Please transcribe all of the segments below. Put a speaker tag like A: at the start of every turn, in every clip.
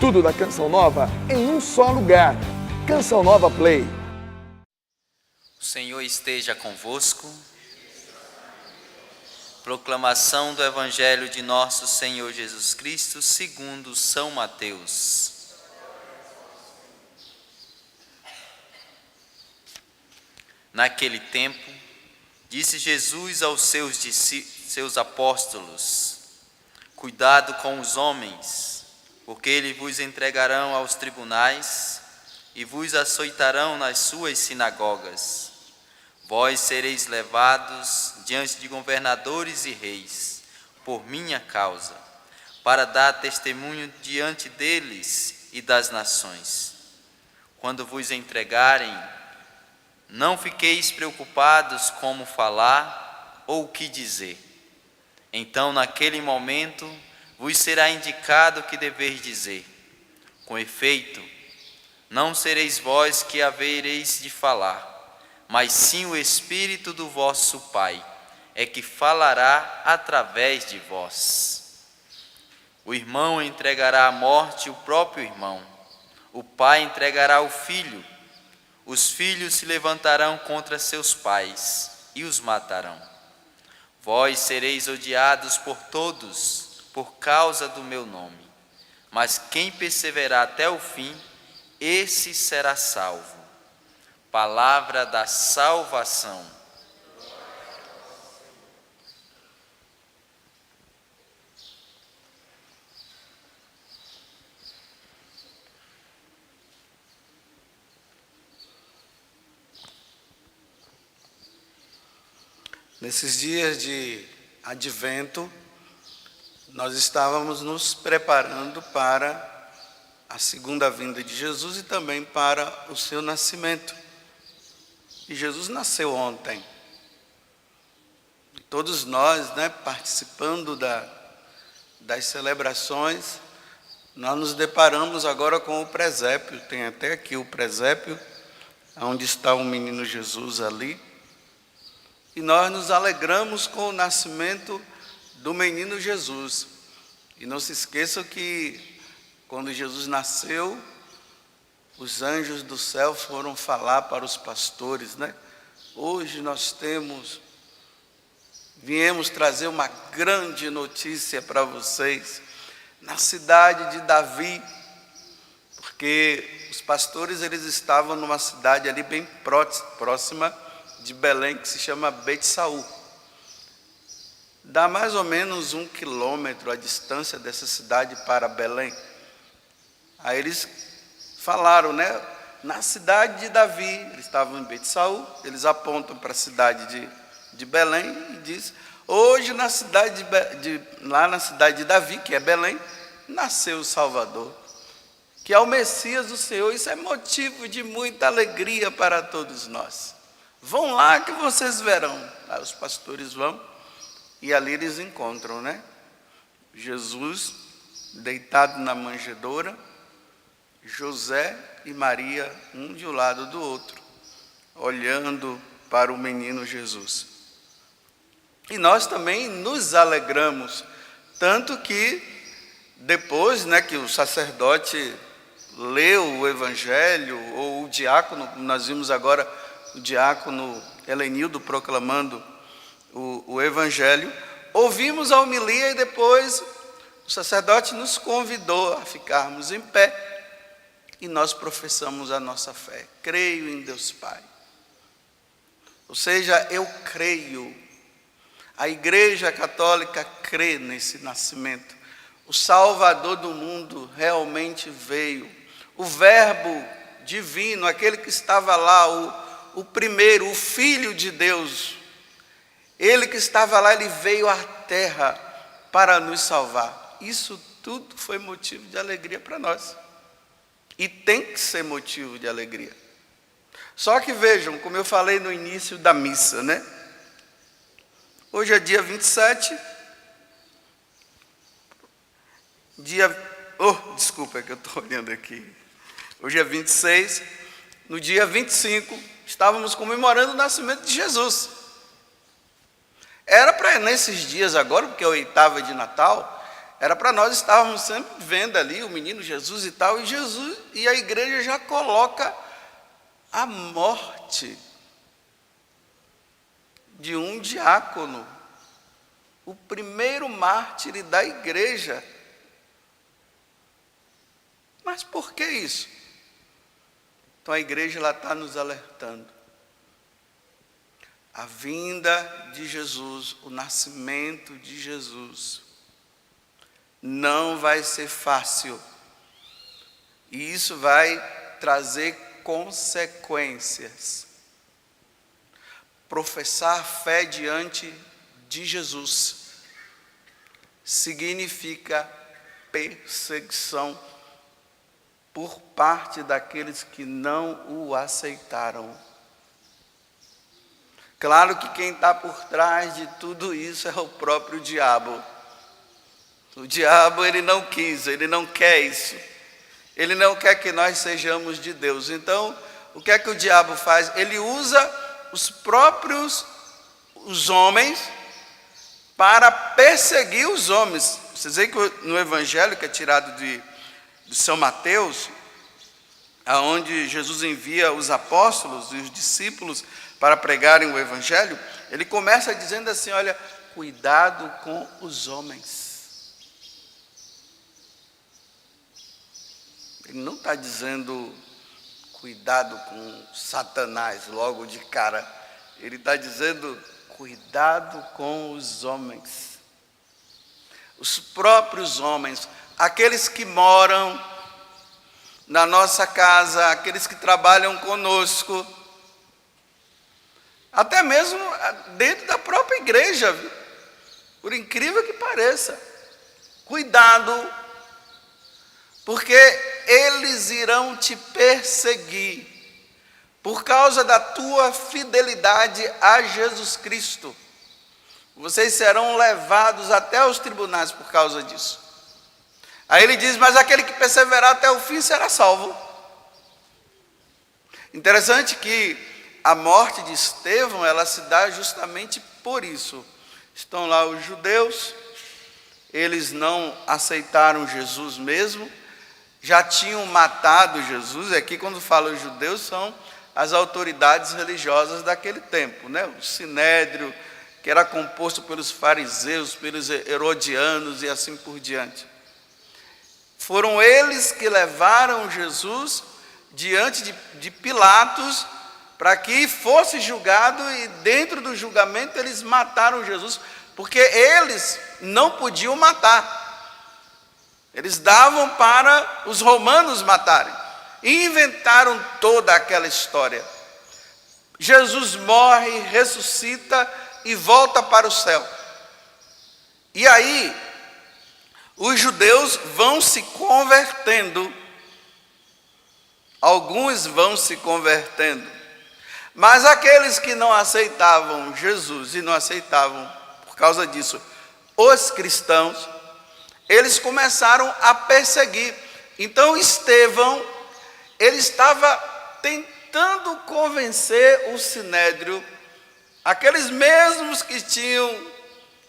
A: Tudo da Canção Nova em um só lugar. Canção Nova Play.
B: O Senhor esteja convosco. Proclamação do Evangelho de nosso Senhor Jesus Cristo segundo São Mateus. Naquele tempo, disse Jesus aos seus apóstolos: cuidado com os homens, porque eles vos entregarão aos tribunais e vos açoitarão nas suas sinagogas. Vós sereis levados diante de governadores e reis, por minha causa, para dar testemunho diante deles e das nações. Quando vos entregarem, não fiqueis preocupados como falar ou o que dizer. Então, naquele momento, vos será indicado o que deveis dizer. Com efeito, não sereis vós que havereis de falar, mas sim o Espírito do vosso Pai é que falará através de vós. O irmão entregará à morte o próprio irmão, o pai entregará o filho, os filhos se levantarão contra seus pais e os matarão. Vós sereis odiados por todos por causa do meu nome, mas quem perseverar até o fim, esse será salvo. Palavra da salvação.
C: Nesses dias de advento, nós estávamos nos preparando para a segunda vinda de Jesus e também para o seu nascimento. E Jesus nasceu ontem. E todos nós, participando das celebrações, nós nos deparamos agora com o presépio. Tem até aqui o presépio, onde está o menino Jesus ali. E nós nos alegramos com o nascimento do menino Jesus. E não se esqueçam que quando Jesus nasceu, os anjos do céu foram falar para os pastores, Hoje nós viemos trazer uma grande notícia para vocês, na cidade de Davi, porque os pastores eles estavam numa cidade ali bem próxima de Belém, que se chama Betsaú. Dá mais ou menos 1 quilômetro a distância dessa cidade para Belém. Aí eles falaram, na cidade de Davi, eles estavam em Betsaú, eles apontam para a cidade de Belém e diz: hoje lá na cidade de Davi, que é Belém, nasceu o Salvador, que é o Messias do Senhor. Isso é motivo de muita alegria para todos nós. Vão lá que vocês verão. Aí os pastores vão e ali eles encontram, Jesus deitado na manjedoura, José e Maria, um de um lado do outro, olhando para o menino Jesus. E nós também nos alegramos, tanto que depois, que o sacerdote leu o evangelho, ou o diácono, nós vimos agora o diácono Helenildo proclamando o evangelho, ouvimos a homilia e depois o sacerdote nos convidou a ficarmos em pé e nós professamos a nossa fé. Creio em Deus Pai. Ou seja, eu creio. A Igreja Católica crê nesse nascimento. O Salvador do mundo realmente veio. O Verbo divino, aquele que estava lá, o primeiro, o Filho de Deus, ele que estava lá, ele veio à terra para nos salvar. Isso tudo foi motivo de alegria para nós. E tem que ser motivo de alegria. Só que vejam, como eu falei no início da missa, Hoje é dia 27. Desculpa, é que eu estou olhando aqui. Hoje é 26. No dia 25, estávamos comemorando o nascimento de Jesus. Era para nesses dias agora, porque é a oitava de Natal, Era para nós estarmos sempre vendo ali o menino Jesus e tal, e a igreja já coloca a morte de um diácono, o primeiro mártir da igreja. Mas por que isso? Então a igreja está nos alertando. A vinda de Jesus, o nascimento de Jesus, não vai ser fácil. E isso vai trazer consequências. Professar fé diante de Jesus significa perseguição por parte daqueles que não o aceitaram. Claro que quem está por trás de tudo isso é o próprio diabo. O diabo, ele não quis, ele não quer isso. Ele não quer que nós sejamos de Deus. Então, o que é que o diabo faz? Ele usa os homens para perseguir os homens. Vocês veem que no evangelho que é tirado de São Mateus, aonde Jesus envia os apóstolos e os discípulos para pregarem o evangelho, ele começa dizendo assim: olha, cuidado com os homens. Ele não está dizendo cuidado com Satanás logo de cara. Ele está dizendo cuidado com os homens. Os próprios homens, aqueles que moram na nossa casa, aqueles que trabalham conosco, até mesmo dentro da própria igreja, viu? Por incrível que pareça. Cuidado, porque eles irão te perseguir por causa da tua fidelidade a Jesus Cristo. Vocês serão levados até os tribunais por causa disso. Aí ele diz: mas aquele que perseverar até o fim será salvo. Interessante que a morte de Estevão, ela se dá justamente por isso. Estão lá os judeus, eles não aceitaram Jesus mesmo, já tinham matado Jesus. Aqui quando fala os judeus, são as autoridades religiosas daquele tempo, né? O sinédrio, que era composto pelos fariseus, pelos herodianos e assim por diante. Foram eles que levaram Jesus diante de Pilatos para que fosse julgado, e dentro do julgamento eles mataram Jesus, porque eles não podiam matar. Eles davam para os romanos matarem. E inventaram toda aquela história. Jesus morre, ressuscita e volta para o céu. E aí, os judeus vão se convertendo. Alguns vão se convertendo. Mas aqueles que não aceitavam Jesus e não aceitavam, por causa disso, os cristãos, eles começaram a perseguir. Então Estevão, ele estava tentando convencer o sinédrio, aqueles mesmos que tinham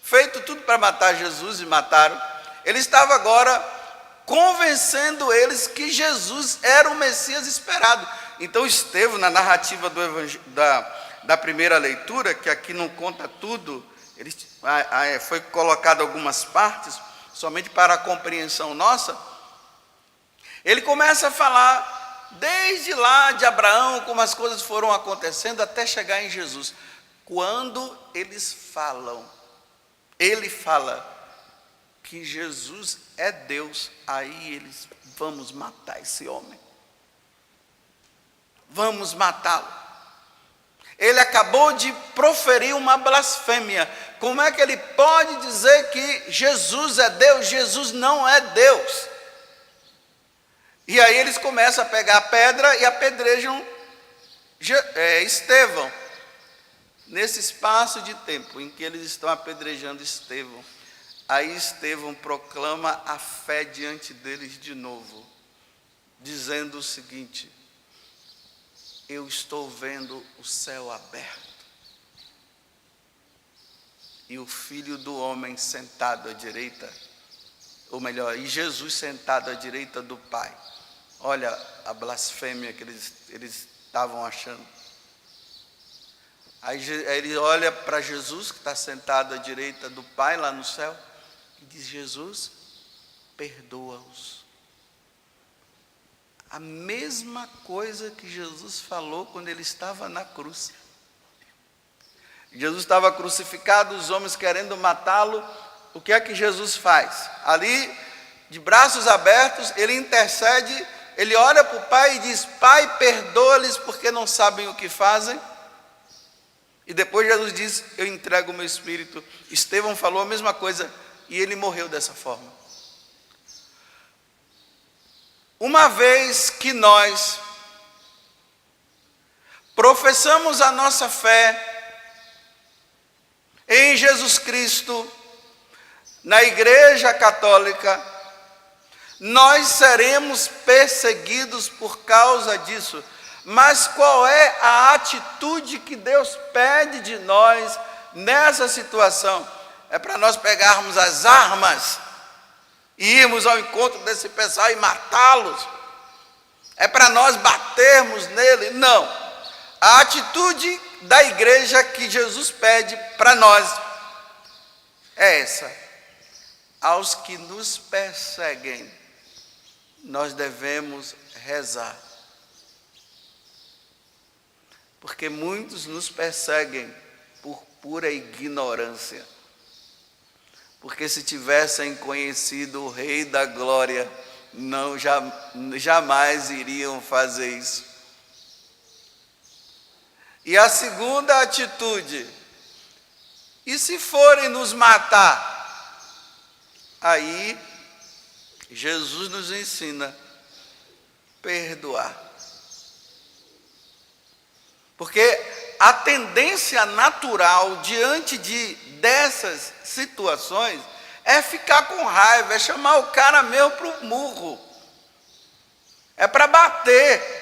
C: feito tudo para matar Jesus e mataram, ele estava agora convencendo eles que Jesus era o Messias esperado. Então Estevão, na narrativa da primeira leitura, que aqui não conta tudo, foi colocado algumas partes, somente para a compreensão nossa, ele começa a falar desde lá de Abraão, como as coisas foram acontecendo até chegar em Jesus. Quando eles falam, ele fala que Jesus é Deus, aí eles: vamos matar esse homem. Vamos matá-lo. Ele acabou de proferir uma blasfêmia. Como é que ele pode dizer que Jesus é Deus? Jesus não é Deus. E aí eles começam a pegar a pedra e apedrejam Estevão. Nesse espaço de tempo em que eles estão apedrejando Estevão, aí Estevão proclama a fé diante deles de novo, dizendo o seguinte: eu estou vendo o céu aberto e o Filho do Homem sentado à direita ou melhor, e Jesus sentado à direita do Pai. Olha a blasfêmia que eles estavam achando. Aí ele olha para Jesus, que está sentado à direita do Pai lá no céu, e diz: Jesus, perdoa-os. A mesma coisa que Jesus falou quando ele estava na cruz. Jesus estava crucificado, os homens querendo matá-lo. O que é que Jesus faz? Ali, de braços abertos, ele intercede, ele olha para o Pai e diz: Pai, perdoa-lhes porque não sabem o que fazem. E depois Jesus diz: eu entrego o meu espírito. Estevão falou a mesma coisa e ele morreu dessa forma. Uma vez que nós professamos a nossa fé em Jesus Cristo, na Igreja Católica, nós seremos perseguidos por causa disso. Mas qual é a atitude que Deus pede de nós nessa situação? É para nós pegarmos as armas e irmos ao encontro desse pessoal e matá-los? É para nós batermos nele? Não. A atitude da igreja que Jesus pede para nós é essa: aos que nos perseguem, nós devemos rezar. Porque muitos nos perseguem por pura ignorância. Porque se tivessem conhecido o Rei da Glória, jamais iriam fazer isso. E a segunda atitude: e se forem nos matar? Aí, Jesus nos ensina perdoar. Porque a tendência natural diante dessas situações é ficar com raiva, é chamar o cara mesmo para o murro, é para bater.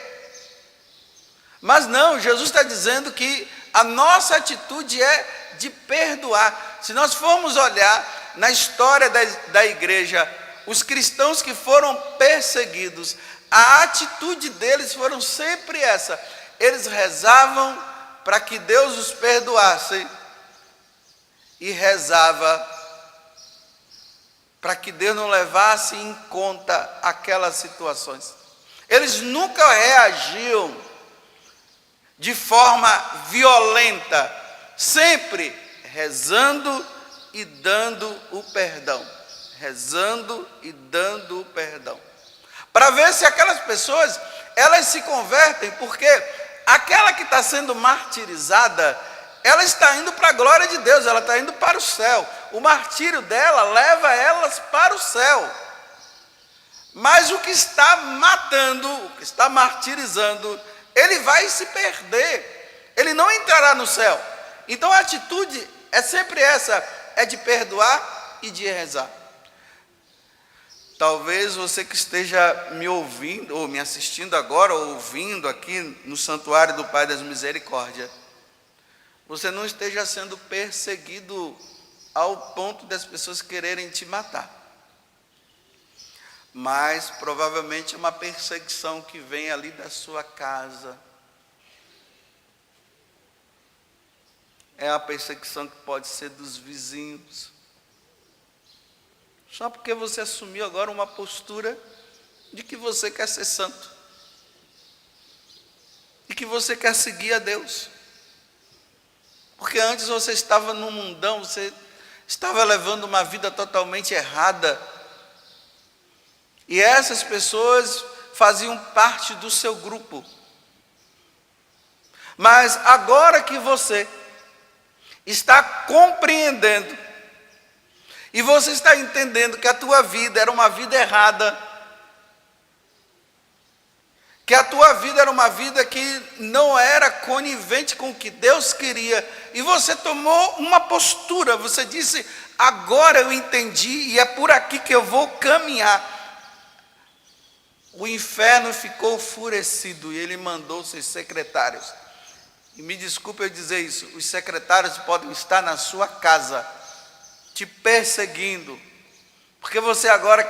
C: Mas não, Jesus está dizendo que a nossa atitude é de perdoar. Se nós formos olhar na história da igreja, os cristãos que foram perseguidos, a atitude deles foram sempre essa: eles rezavam para que Deus os perdoasse e rezava para que Deus não levasse em conta aquelas situações. Eles nunca reagiam de forma violenta, sempre rezando e dando o perdão, rezando e dando o perdão, para ver se aquelas pessoas, elas se convertem, porque aquela que está sendo martirizada, ela está indo para a glória de Deus, ela está indo para o céu. O martírio dela leva elas para o céu. Mas o que está matando, o que está martirizando, ele vai se perder, ele não entrará no céu. Então a atitude é sempre essa, é de perdoar e de rezar. Talvez você que esteja me ouvindo, ou me assistindo agora, ou ouvindo aqui no Santuário do Pai das Misericórdias, você não esteja sendo perseguido ao ponto das pessoas quererem te matar. Mas provavelmente é uma perseguição que vem ali da sua casa. É uma perseguição que pode ser dos vizinhos. Só porque você assumiu agora uma postura de que você quer ser santo. E que você quer seguir a Deus. Porque antes você estava no mundão, você estava levando uma vida totalmente errada. E essas pessoas faziam parte do seu grupo. Mas agora que você está compreendendo, e você está entendendo que a tua vida era uma vida errada, que a tua vida era uma vida que não era conivente com o que Deus queria, e você tomou uma postura, você disse: agora eu entendi e é por aqui que eu vou caminhar. O inferno ficou enfurecido e ele mandou seus secretários. E me desculpe eu dizer isso, os secretários podem estar na sua casa, te perseguindo, porque você agora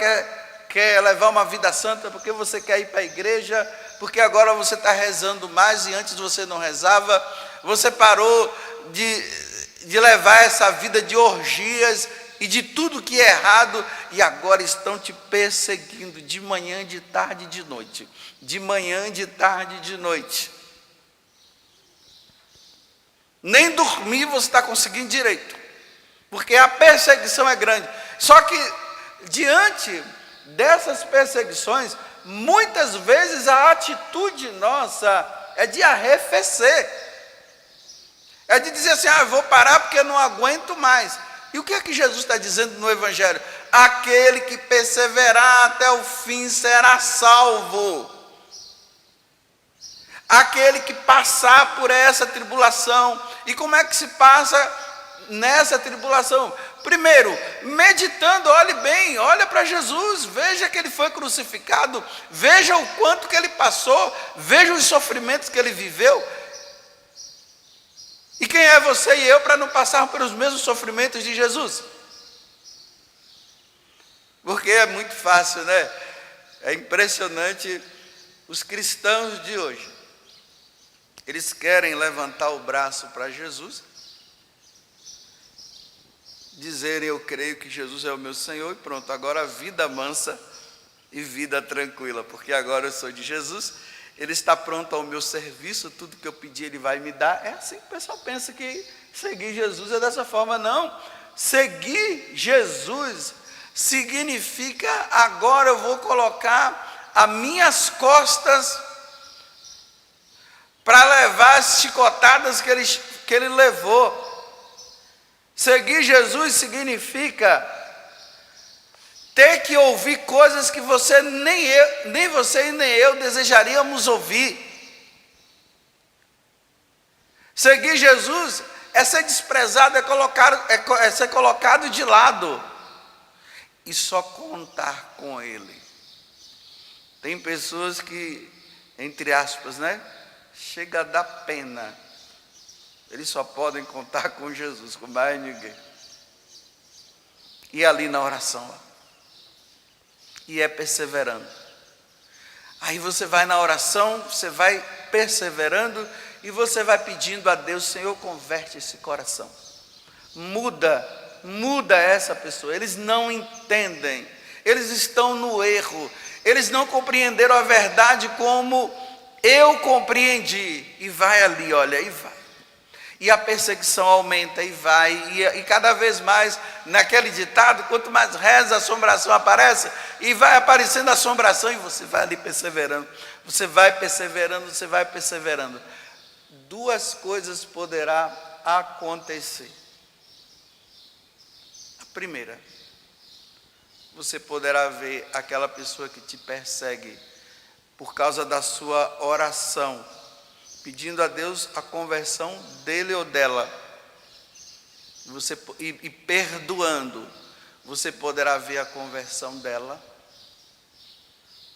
C: quer levar uma vida santa, porque você quer ir para a igreja, porque agora você está rezando mais e antes você não rezava, você parou de levar essa vida de orgias e de tudo que é errado, e agora estão te perseguindo de manhã, de tarde e de noite. De manhã, de tarde e de noite. Nem dormir você está conseguindo direito, porque a perseguição é grande. Só que, diante dessas perseguições, muitas vezes a atitude nossa é de arrefecer, é de dizer assim, eu vou parar porque eu não aguento mais. E o que é que Jesus está dizendo no Evangelho? Aquele que perseverar até o fim será salvo. Aquele que passar por essa tribulação. E como é que se passa nessa tribulação? Primeiro, meditando, olhe bem, olha para Jesus, veja que ele foi crucificado, veja o quanto que ele passou, veja os sofrimentos que ele viveu. E quem é você e eu para não passar pelos mesmos sofrimentos de Jesus? Porque é muito fácil, né? É impressionante os cristãos de hoje. Eles querem levantar o braço para Jesus, dizerem, eu creio que Jesus é o meu Senhor, e pronto, agora vida mansa e vida tranquila, porque agora eu sou de Jesus, Ele está pronto ao meu serviço, tudo que eu pedir Ele vai me dar. É assim que o pessoal pensa que seguir Jesus é dessa forma. Não, seguir Jesus significa, agora eu vou colocar as minhas costas para levar as chicotadas que ele levou. Seguir Jesus significa ter que ouvir coisas que nem você e nem eu desejaríamos ouvir. Seguir Jesus é ser desprezado, é ser colocado de lado e só contar com Ele. Tem pessoas que, entre aspas, né, chega a dar pena. Eles só podem contar com Jesus, com mais ninguém. E ali na oração, e é perseverando. Aí você vai na oração, você vai perseverando e você vai pedindo a Deus, Senhor, converte esse coração. Muda essa pessoa. Eles não entendem, eles estão no erro, eles não compreenderam a verdade como eu compreendi. E vai ali, olha, e vai. E a perseguição aumenta e vai, e cada vez mais, naquele ditado, quanto mais reza, a assombração aparece, e vai aparecendo a assombração, e você vai ali perseverando, você vai perseverando, você vai perseverando. Duas coisas poderá acontecer. A primeira, você poderá ver aquela pessoa que te persegue por causa da sua oração, pedindo a Deus a conversão dele ou dela, e perdoando, você poderá ver a conversão dela,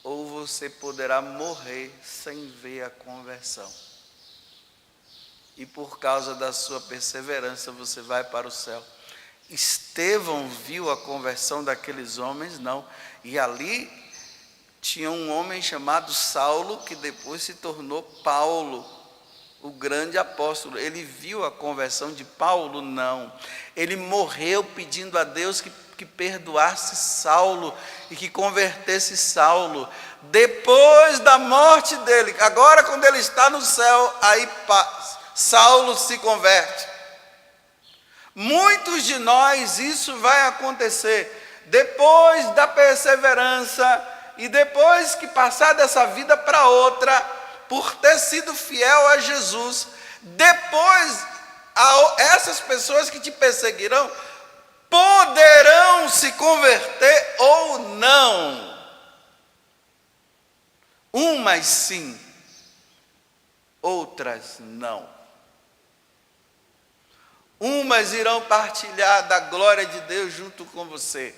C: ou você poderá morrer sem ver a conversão. E por causa da sua perseverança, você vai para o céu. Estevão viu a conversão daqueles homens, não, e ali tinha um homem chamado Saulo, que depois se tornou Paulo, o grande apóstolo. Ele viu a conversão de Paulo? Não. Ele morreu pedindo a Deus que perdoasse Saulo e que convertesse Saulo. Depois da morte dele, agora quando ele está no céu, aí Saulo se converte. Muitos de nós isso vai acontecer depois da perseverança e depois que passar dessa vida para outra, por ter sido fiel a Jesus, depois essas pessoas que te perseguirão poderão se converter ou não. Umas sim, outras não. Umas irão partilhar da glória de Deus junto com você,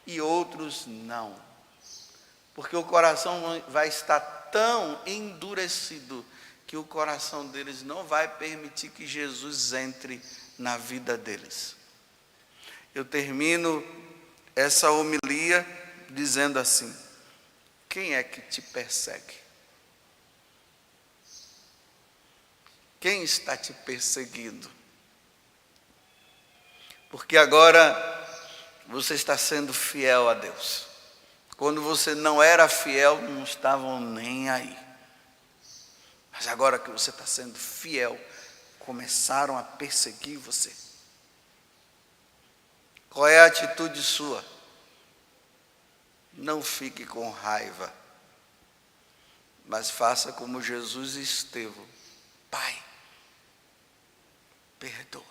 C: e outros não, porque o coração vai estar tão endurecido que o coração deles não vai permitir que Jesus entre na vida deles. Eu termino essa homilia dizendo assim: quem é que te persegue? Quem está te perseguindo? Porque agora você está sendo fiel a Deus. Quando você não era fiel, não estavam nem aí. Mas agora que você está sendo fiel, começaram a perseguir você. Qual é a atitude sua? Não fique com raiva, mas faça como Jesus e Estevão: Pai, perdoa.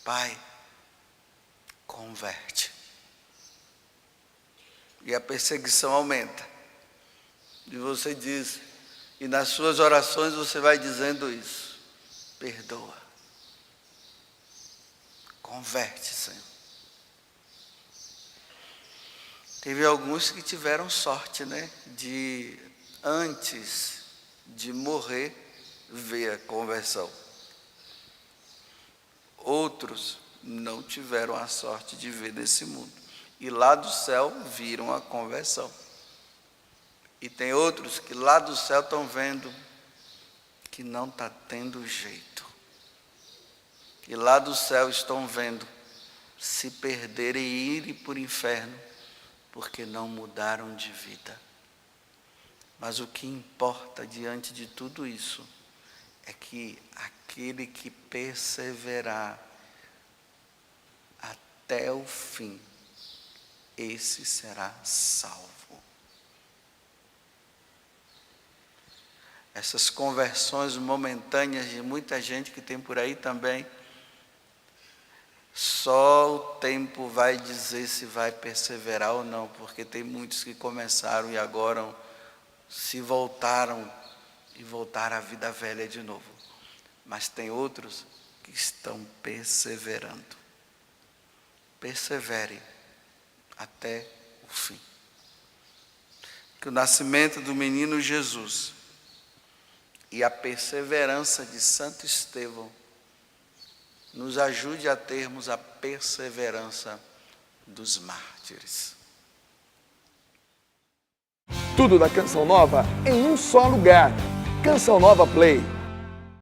C: Pai, converte. E a perseguição aumenta. E você diz, e nas suas orações você vai dizendo isso: perdoa. Converte, Senhor. Teve alguns que tiveram sorte, né? De, antes de morrer, ver a conversão. Outros não tiveram a sorte de ver nesse mundo. E lá do céu viram a conversão. E tem outros que lá do céu estão vendo que não está tendo jeito. E lá do céu estão vendo se perderem e irem para o inferno, porque não mudaram de vida. Mas o que importa diante de tudo isso é que aquele que perseverar até o fim, esse será salvo. Essas conversões momentâneas de muita gente que tem por aí também, só o tempo vai dizer se vai perseverar ou não, porque tem muitos que começaram e agora se voltaram e voltaram à vida velha de novo. Mas tem outros que estão perseverando. Persevere até o fim. Que o nascimento do menino Jesus e a perseverança de Santo Estevão nos ajude a termos a perseverança dos mártires.
A: Tudo da Canção Nova em um só lugar. Canção Nova Play.